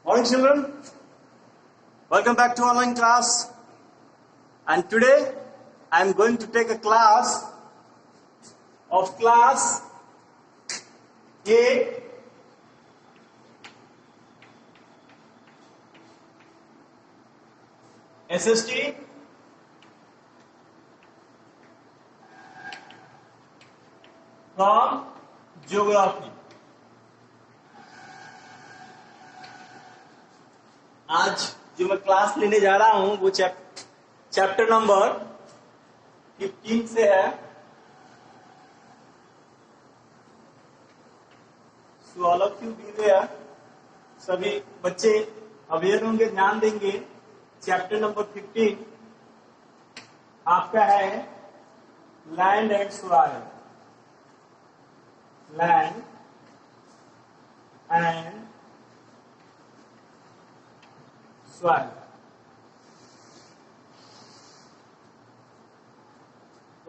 Morning children, welcome back to online class, and today I am going to take a class of class A SST from Geography। आज जो मैं class लेने जा रहा हूं वो चैप्टर नंबर 15 से है। So all of you be there, सभी बच्चे अवेयर होंगे, ध्यान देंगे। चैप्टर नंबर 15 आपका है land and soil. Land and soil.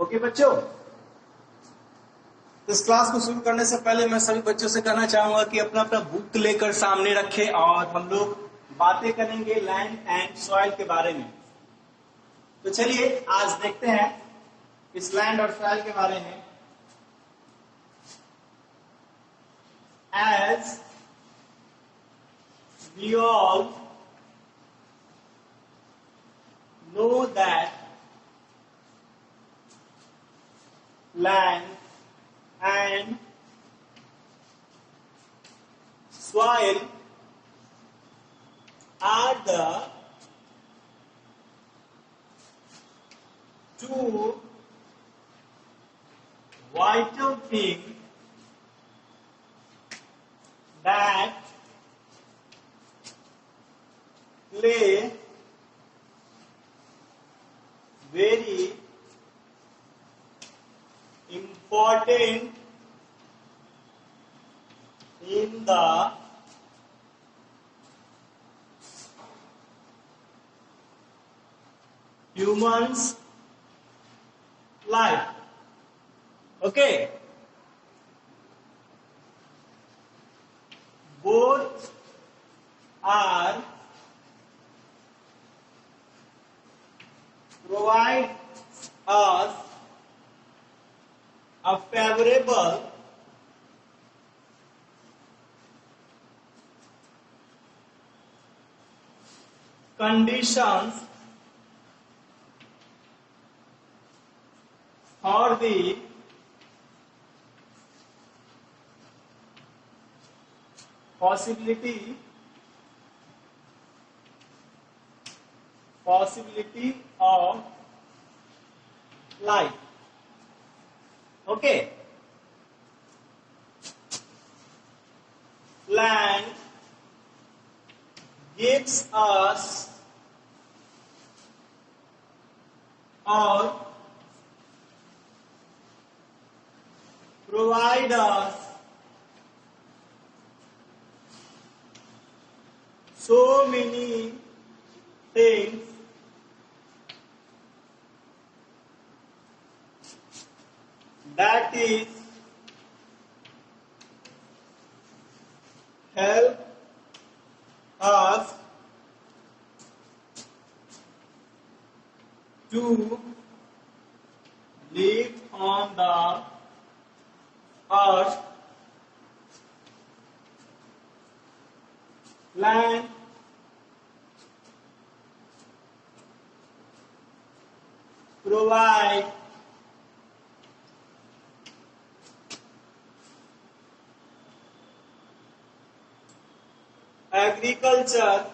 Okay बच्चों, इस क्लास को शुरू करने से पहले मैं सभी बच्चों से कहना चाहूंगा कि अपना अपना बुक लेकर सामने रखें और हम लोग बातें करेंगे लैंड एंड सॉइल के बारे में। तो चलिए आज देखते हैं इस लैंड और सॉइल के बारे में। As we all know that land and soil are the two vital things that play very important in the human's life. Okay, both are provide us a favorable conditions for the possibility of life. Okay, land gives us or provide us so many things that is help us to live on the earth. Land provide agriculture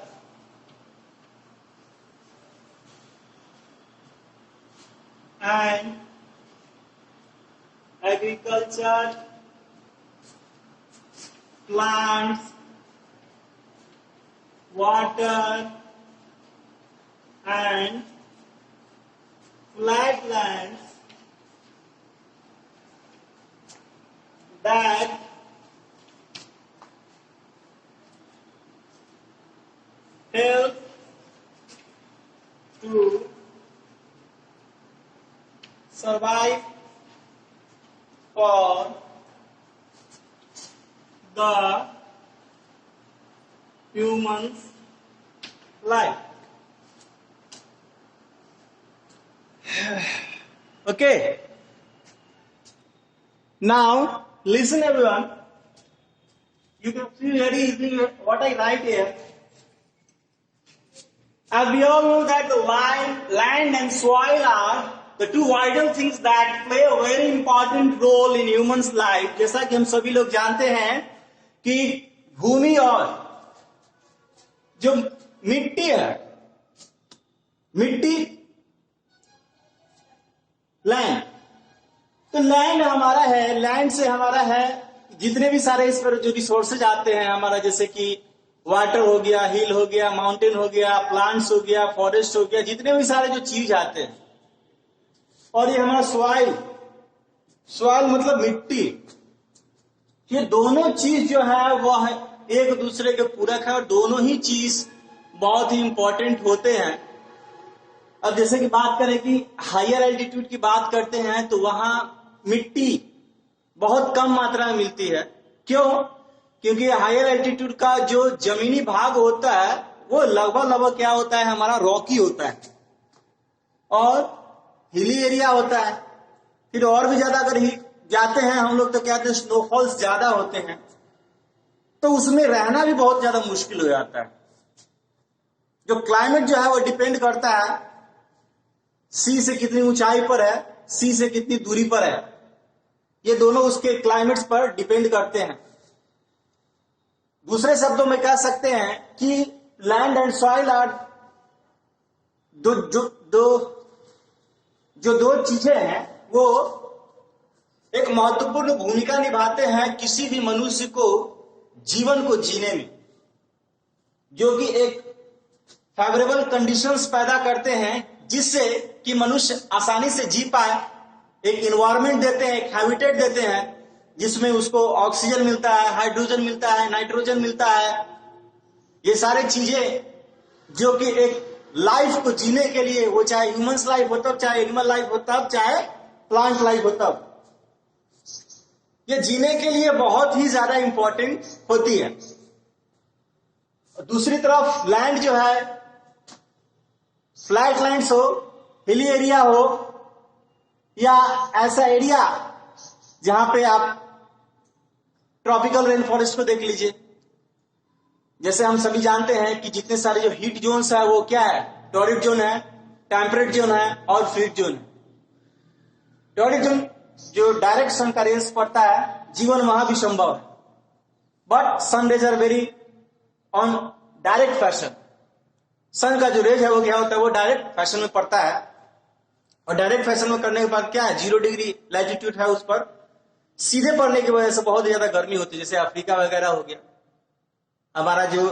and agriculture plants, water and flat lands that help to survive for the human's life. Okay. Now, listen everyone. You can see very easily what I write here. As we all know that the land and soil are the two vital things that play a very important role in humans' life. जैसा कि हम सभी लोग जानते हैं कि भूमि और जो मिट्टी है, मिट्टी लैंड, तो लैंड हमारा है, लैंड से हमारा है जितने भी सारे इस पर जो रिसोर्सेज आते हैं हमारा, जैसे कि वाटर हो गया, हिल हो गया, माउंटेन हो गया, प्लांट्स हो गया, फॉरेस्ट हो गया, जितने भी सारे जो चीज आते हैं, और ये हमारा सॉइल, सॉइल मतलब मिट्टी, ये दोनों चीज जो है वह एक दूसरे के पूरक है और दोनों ही चीज बहुत ही इंपॉर्टेंट होते हैं। अब जैसे कि बात करें कि हायर एल्टीट्यूड की बात करते हैं तो वहां मिट्टी बहुत कम मात्रा में मिलती है। क्यों? क्योंकि हायर एल्टीट्यूड का जो जमीनी भाग होता है वो लगभग क्या होता है, हमारा रॉकी होता है और हिली एरिया होता है। फिर और भी ज्यादा अगर जाते हैं हम लोग तो क्या कहते हैं, स्नोफॉल्स ज्यादा होते हैं, तो उसमें रहना भी बहुत ज्यादा मुश्किल हो जाता है। जो क्लाइमेट जो है वो डिपेंड करता है सी से कितनी ऊंचाई पर है, सी से कितनी दूरी पर है, ये दोनों उसके क्लाइमेट्स पर डिपेंड करते हैं। दूसरे शब्दों में कह सकते हैं कि लैंड एंड सॉइल आर जो दो चीजें हैं वो एक महत्वपूर्ण भूमिका निभाते हैं किसी भी मनुष्य को जीवन को जीने में, जो कि एक फेवरेबल कंडीशंस पैदा करते हैं जिससे कि मनुष्य आसानी से जी पाए। एक इन्वायरमेंट देते हैं, एक हैबिटेट देते हैं जिसमें उसको ऑक्सीजन मिलता है, हाइड्रोजन मिलता है, नाइट्रोजन मिलता है। ये सारे चीजें जो कि एक लाइफ को जीने के लिए, वो चाहे ह्यूमंस लाइफ हो तब, चाहे एनिमल लाइफ हो तब, चाहे प्लांट लाइफ हो तब, ये जीने के लिए बहुत ही ज्यादा इंपॉर्टेंट होती है। दूसरी तरफ लैंड जो है, फ्लैट लैंड्स हो, हिली एरिया हो या ऐसा एरिया जहां पे आप ट्रॉपिकल रेन फॉरेस्ट को देख लीजिए। जैसे हम सभी जानते हैं कि जितने सारे जो हीट जोन्स है वो क्या है, टॉरिड जोन है, टेम्परेट जोन है और फ्रीड जोन है। टॉरिड जोन जो डायरेक्ट सन का रेस पड़ता है, जीवन वहां भी संभव है, but sun rays are very on direct fashion. Sun का जो रेज है वो क्या होता है, वो डायरेक्ट फैशन में पड़ता है और डायरेक्ट फैशन में करने के बाद क्या है, 0 डिग्री लैटिट्यूड है, उस पर सीधे पड़ने की वजह से बहुत ज्यादा गर्मी होती है। जैसे अफ्रीका वगैरह हो गया, हमारा जो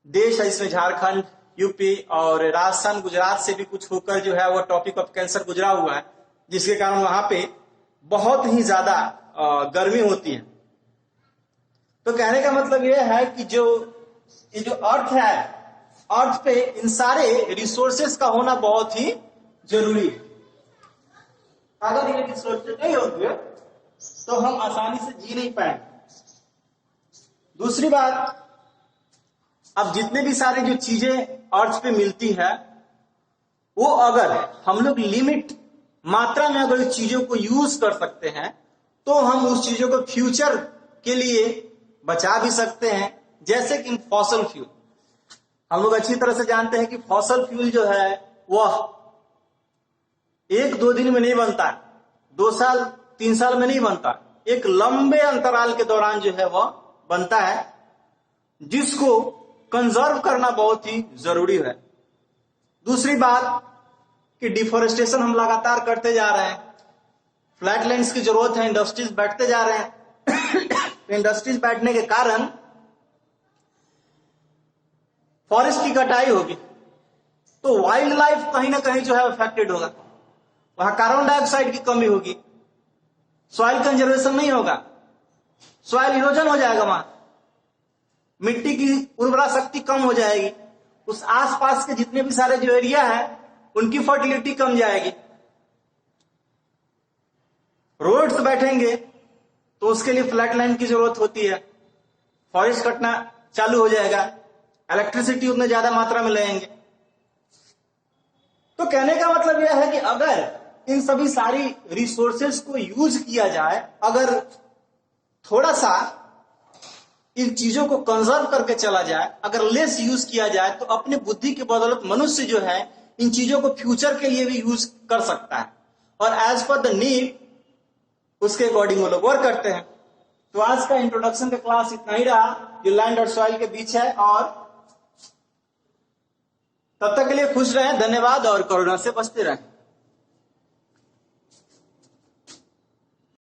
देश है इसमें झारखंड, यूपी और राजस्थान, गुजरात से भी कुछ होकर जो है वो टॉपिक ऑफ कैंसर गुजरा हुआ है, जिसके कारण वहां पे बहुत ही ज्यादा गर्मी होती है। तो कहने का मतलब यह है कि ये जो अर्थ है, अर्थ पे इन सारे रिसोर्सेस का होना बहुत ही जरूरी है। अगर ये रिसोर्सेस नहीं होंगे तो हम आसानी से जी नहीं पाएंगे। दूसरी बात, अब जितने भी सारे जो चीजें अर्थ पे मिलती है वो अगर हम लोग लिमिट मात्रा में अगर चीजों को यूज कर सकते हैं तो हम उस चीजों को फ्यूचर के लिए बचा भी सकते हैं। जैसे कि फॉसल फ्यूल, हम लोग अच्छी तरह से जानते हैं कि फॉसल फ्यूल जो है वह 1-2 दिन में नहीं बनता, 2 साल 3 साल में नहीं बनता, एक लंबे अंतराल के दौरान जो है वह बनता है, जिसको कंजर्व करना बहुत ही जरूरी है। दूसरी बात कि डिफोरेस्टेशन हम लगातार करते जा रहे हैं, फ्लैटलैंड्स की जरूरत है, इंडस्ट्रीज बैठते जा रहे हैं। इंडस्ट्रीज बैठने के कारण फॉरेस्ट की कटाई होगी तो वाइल्ड लाइफ कहीं ना कहीं जो है अफेक्टेड होगा, वहां कार्बन डाइऑक्साइड की कमी होगी, सॉइल कंजर्वेशन नहीं होगा, सॉइल इरोजन हो जाएगा, वहां मिट्टी की उर्वरा शक्ति कम हो जाएगी, उस आसपास के जितने भी सारे जो एरिया है उनकी फर्टिलिटी कम जाएगी। रोड्स बैठेंगे तो उसके लिए फ्लैट लैंड की जरूरत होती है, फॉरेस्ट कटना चालू हो जाएगा, इलेक्ट्रिसिटी उतने ज्यादा मात्रा में लगेंगे। तो कहने का मतलब यह है कि अगर इन सभी सारी रिसोर्सेज को यूज किया जाए, अगर थोड़ा सा इन चीजों को कंजर्व करके चला जाए, अगर लेस यूज किया जाए, तो अपनी बुद्धि की बदौलत मनुष्य जो है इन चीजों को फ्यूचर के लिए भी यूज कर सकता है, और एज पर द नीड उसके अकॉर्डिंग वो लोग वर्क करते हैं। तो आज का इंट्रोडक्शन का क्लास इतना ही रहा, जो लैंड और सॉइल के बीच है। और तब तक के लिए खुश रहें, धन्यवाद, और कोरोना से बचते रहें।